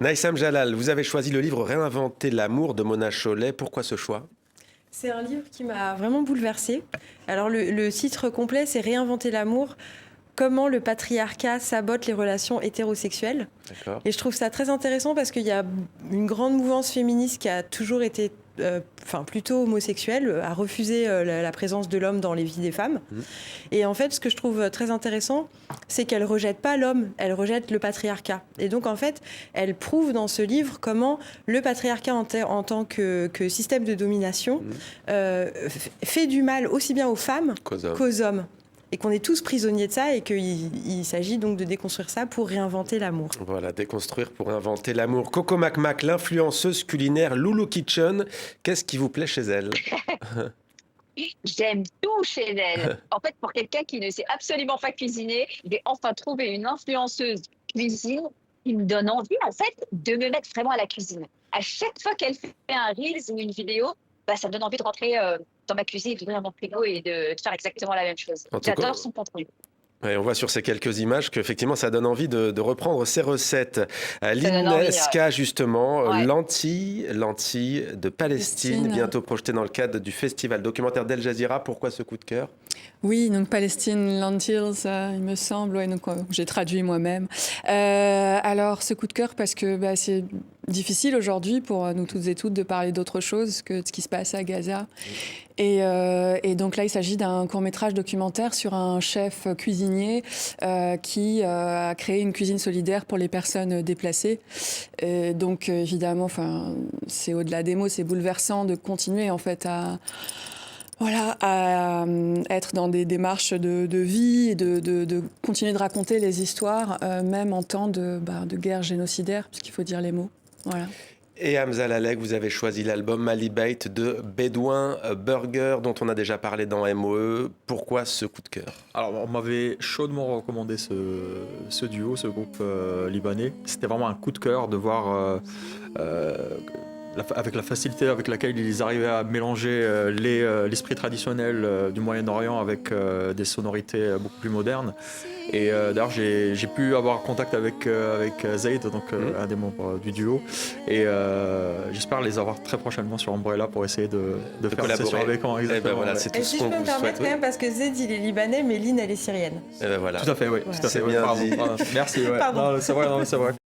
Naïsam Jalal, vous avez choisi le livre Réinventer l'amour de Mona Chollet. Pourquoi ce choix? C'est un livre qui m'a vraiment bouleversée. Alors le titre complet, c'est Réinventer l'amour, comment le patriarcat sabote les relations hétérosexuelles. D'accord. Et je trouve ça très intéressant parce qu'il y a une grande mouvance féministe qui a toujours été plutôt homosexuelle, a refusé la présence de l'homme dans les vies des femmes. Et en fait, ce que je trouve très intéressant, c'est qu'elle rejette pas l'homme, elle rejette le patriarcat. Et donc, en fait, elle prouve dans ce livre comment le patriarcat en tant que système de domination fait du mal aussi bien aux femmes qu'aux hommes. Et qu'on est tous prisonniers de ça et qu'il s'agit donc de déconstruire ça pour réinventer l'amour. Voilà, déconstruire pour inventer l'amour. Coco Mac, l'influenceuse culinaire Loulou Kitchen, qu'est-ce qui vous plaît chez elle? J'aime tout chez elle. En fait, pour quelqu'un qui ne sait absolument pas cuisiner, j'ai enfin trouvé une influenceuse cuisine qui me donne envie, en fait, de me mettre vraiment à la cuisine. À chaque fois qu'elle fait un Reels ou une vidéo, ça me donne envie de rentrer dans ma cuisine, d'ouvrir mon frigo et de faire exactement la même chose. J'adore son contenu. Ouais, on voit sur ces quelques images qu'effectivement ça donne envie de reprendre ces recettes. L'INESCA justement, ouais. lentilles de Palestine, bientôt projetées dans le cadre du festival documentaire d'Al Jazeera. Pourquoi ce coup de cœur? Oui, donc Palestine Lentils, il me semble, ouais, donc j'ai traduit moi-même. Alors ce coup de cœur parce que c'est difficile aujourd'hui pour nous toutes et toutes de parler d'autre chose que de ce qui se passe à Gaza. Et donc là, il s'agit d'un court-métrage documentaire sur un chef cuisinier qui a créé une cuisine solidaire pour les personnes déplacées. Et donc évidemment, c'est au-delà des mots, c'est bouleversant de continuer en fait à être dans des démarches de vie et de continuer de raconter les histoires, même en temps de guerre génocidaire, puisqu'il faut dire les mots. Voilà. Et Hamza Lalek, vous avez choisi l'album Malibait de Bédouin Burger, dont on a déjà parlé dans MOE. Pourquoi ce coup de cœur? Alors, on m'avait chaudement recommandé ce duo, ce groupe libanais. C'était vraiment un coup de cœur de voir avec la facilité avec laquelle ils arrivaient à mélanger l'esprit traditionnel du Moyen-Orient avec des sonorités beaucoup plus modernes. Et d'ailleurs, j'ai pu avoir contact avec Zaid, donc un des membres du duo. Et j'espère les avoir très prochainement sur Umbrella pour essayer de faire une session avec eux. Exactement. Voilà, c'est tout ce qu'on vous souhaite. Et si je peux me permettre quand même, parce que Zaid, il est libanais, mais Lynn, elle est syrienne. Voilà. Tout à fait, oui. Voilà. Tout à fait, C'est bien pardon. dit. Merci. Ouais. Pardon. Non, c'est vrai.